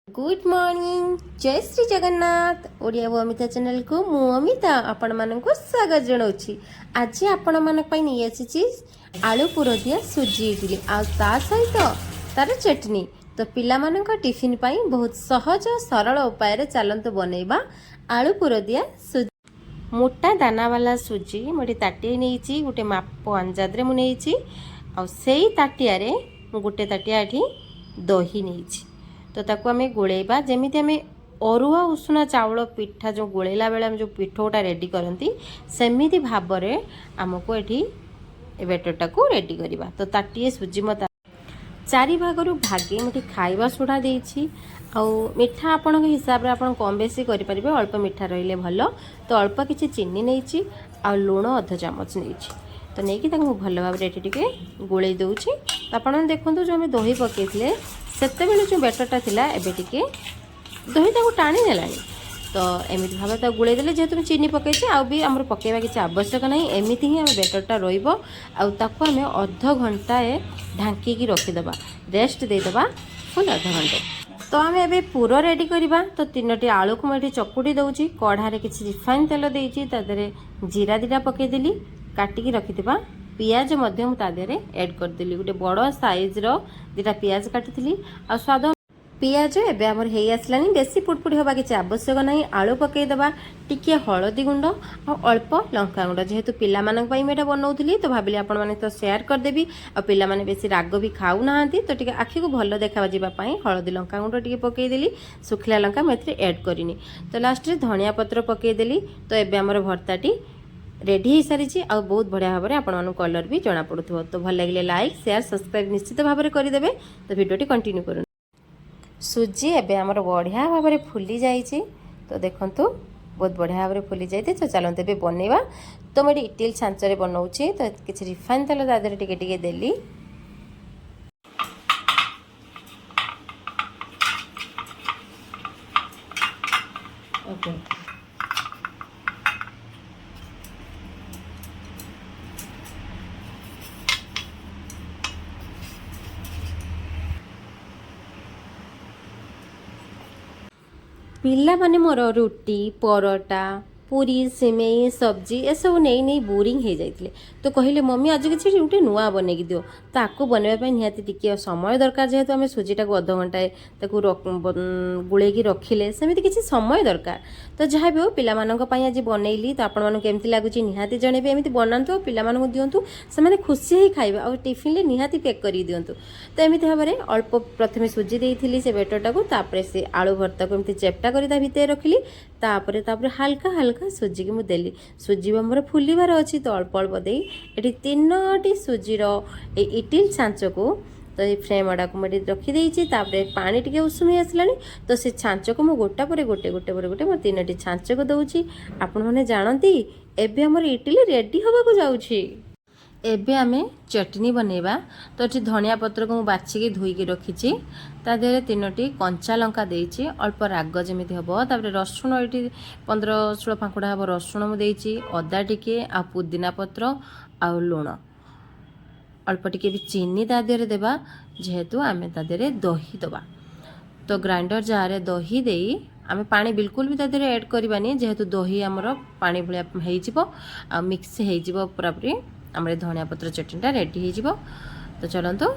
Good morning जय श्री जगन्नाथ ओडिया वो Amita channel को मु अमिता आपण मानक स्वागत जनाऊँगी। आज आपण मानक नहीं आसी आलू पुर दिया सुजी इडली आ सहित तार चटनी। तो पिला मानक टिफिन पाई बहुत सहज सरल उपाय चलत बनैबा आलू पुर दिया सुजी। मोटा दाना वाला सुजी मोटे ताटिए नहीं गोटे माप अंजाद रे मुझे आई ताटिया गोटे ताटिया ये दही नहीं तो ताको आम गोलेबा जमी आम अरुआ उषुना चाउल पिठा जो गोलेला बेले जो पिठोटा रेडी करती सेमिति भाव में आमको ये बेटरटा को रेडी करवा। तो ताटिए सुजी मत चारि भागरू भागे मुझे खाइबा सोडा देछि आउ मिठा आपण हिसाब से आप कम बेसी करें अल्प मिठा रहिले भल। तो अल्प किसी चीनी नहीं आ लुण अध चामच नहीं तो नहीं भल भाव में गोले दूची। तो आप देखो जो आम दही पकई सेते जो बेटरटा थिला एबे टिके दही ताको टाणी नेलानी। तो एमिति भाव तो गुड़े देले जेहेतु चीनी पकईचे आउ भी आमर पकेबा किसी आवश्यक नहीं एमिति ही आम बेटरटा रहिबो आउ ताको आम अध घंटाए ढांकी रखीदबा रेस्ट देदबा फुल अध घंटे। तो आम एबे पूरा रेडी करवा। तो 3टी आलू को मुझे चकुटी दउची कढ़ारे किसी रिफाइन तेल देइची तादरे जीरा दिटा पकेदेली काटिकी रखिथिबा पियाज ऐड करदेली गोटे बड़ साइज रो दिटा पियाज काटी आ स्वाद पियाज एबे हमर हेई आसलानी बेसी पुटपुट होबा किसी आवश्यक नहीं। आलू पकई दबा टिके हळदी गुंड आ अल्प लंका गुंड जेहेतु पिला मानक पई मेटा बनौथली तो भाबिली आपण माने तो शेयर कर देबी आ पिला माने बेसी राग भी खाउ नाहंती तो टिके आखी को भलो देखा जिबा पई हळदी लंका गुंड टिके पकई देली सुखला लंका मेथरे ऐड करिनी। तो लास्ट रे धनिया पत्र पकई देली। तो एबे हमर भर्ताटी रेडी हो सारी आ बहुत बढ़िया भाव में आपण कलर भी जना पड़ुथो। तो भल लगे लाइक शेयर सब्सक्राइब निश्चित भाव में करदे। तो भिडियोटी कंटिन्यू करूँ। सुजी एबे हमर बढ़िया भाव में फुली जाइए। तो देखंतु बहुत बढ़िया भाव में फुली जाइए। तो चलते ए बनवा। तो मुझे इटिल छांचरे बनाऊँगी। तो किसी रिफाइन तेल दादर टिके देली ओके। पिला माने मोर रुटी परोटा पूरी सिमेई सब्जी ए सब नहीं नहीं बोरिंग हो जाते। तो कहले मम्मी आज किसी गोटे नुआ बन दियो। तो आपको बनवाई निहाती टिके समय दरकार जेहेतु आम सुजीटा को अध घंटाए गुड़े रखिले सेमती किसी समय दरकार। तो जहाँ भी हो पिला आज बनैली। तो आपण केमती लगुच निहाती जनइबे एमती बनातु पिला दिंतु से खुशी ही खाइबे आ टिफिन निहाती पैक कर दिंतु। तो एमती भाव में अल्प प्रथम सुजी देती से बेटरटा को से आलू भर्ता को एमती चेप्टा कर भितर रखिली। तापर हाल्का हाल्का सुजी की मुझे सुजी मोर फुलबार अच्छी। तो अल्प अल्प दे ये 3टी सुजीर इटिल छांच को तो ये फ्रेम गुड़ा को मुझे रखीदे पानी टे उषुमी आसला। तो से छांच को मुझे गोटा पर गोटे गोटे पर गोटे मोर 3टी छांच को दूची। आपण मैंने जानती एबे हमर इटिली रेडी होबाकू जाउछि। एबे आमे चटनी बनैबा। तो ये धनिया पत्र को बाछिकी धोईकी रखी ता देहरे 3टी कंचा लंका देइछि अल्प राग जमिति हबो। तापर रसुण ये 15-16 फांकुड़ा हम रसुण मुझे अदा टिके आ पुदीना पत्र आ लुण अल्प टिके भी चीनी ता देहरे देबा जेहेतु आमे ता देहरे दही दबा। तो ग्राइंडर जार दही देई आमे पानी बिल्कुल भी ता देहरे ऐड करबानी जेहेतु दही आमर पानी भलिया हेइ जिवो आ मिक्स हेइ जिवो पूरापूरी आमरे धनिया पत्र चटनीटा रेडी हो। तो चलतु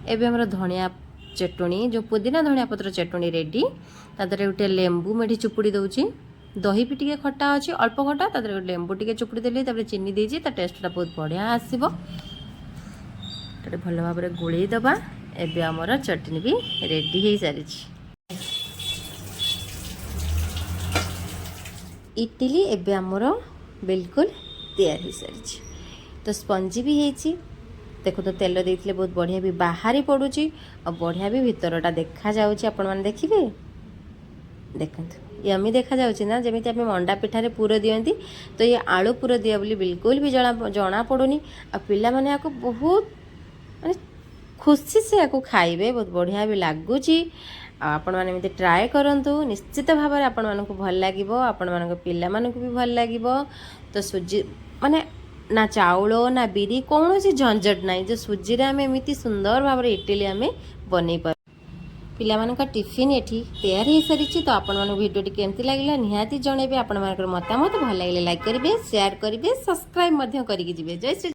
एबे हमर धनिया चटनी जो पुदीना धनिया पत्र चटनी रेडी। तादरे गोटे लेंबू मेढी चुपुड़ी दउची दही भी टिके खट्टा अच्छी अल्प खट्टा तादरे लेंबू टिके चुपुड़ी देली तापर चीनी देजी ता टेस्टटा बहुत बढ़िया आसीबो। तो भल भाव में गोलई दबा। एबे हमर चटनी भी रेडी हो सारी। इडली एबे हमर बिल्कुल तैयार हो सारी। तो स्पंजी भी है देखो। तो तेल देते बहुत बढ़िया भी बाहरी पड़ुची और बढ़िया भी भितरटा देखा जाउची। आपण माने देखिबे देखंतु यमी देखा जाउची ना जमिति आमे मंडा पिठारे पूर दियंती। तो ये आलू पूर दिया बोली बिल्कुल भी जना पड़ुनी आ पिला माने याको बहुत माने खुशी से याको खाइबे बहुत बढ़िया भी लागुची। आपण माने एमती ट्राए करंतु निश्चित भाव में आपण मानकु भल लागिबो आपण मानक पिला मानकु भी भल लागिबो। तो सुजी माने ना चाउल ना बिरी कौन झंझट ना जो सुजी रे आम एमती सुंदर भाव में इडली आम बन पार। ପିଲାମାନଙ୍କ ଟିଫିନ୍ ଏଠି ତିଆରି ହେଇସାରିଛି। ତ ଆପଣମାନଙ୍କୁ ଭିଡ଼ିଓଟି କେମିତି ଲାଗିଲା ନିହାତି ଜଣେଇବେ। ଆପଣମାନଙ୍କର ମତାମତ ଭଲ ଲାଗିଲେ ଲାଇକ୍ କରିବେ, ସେୟାର କରିବେ, ସବସ୍କ୍ରାଇବ୍ ମଧ୍ୟ କରିକି ଯିବେ। ଜୟ ଶ୍ରୀ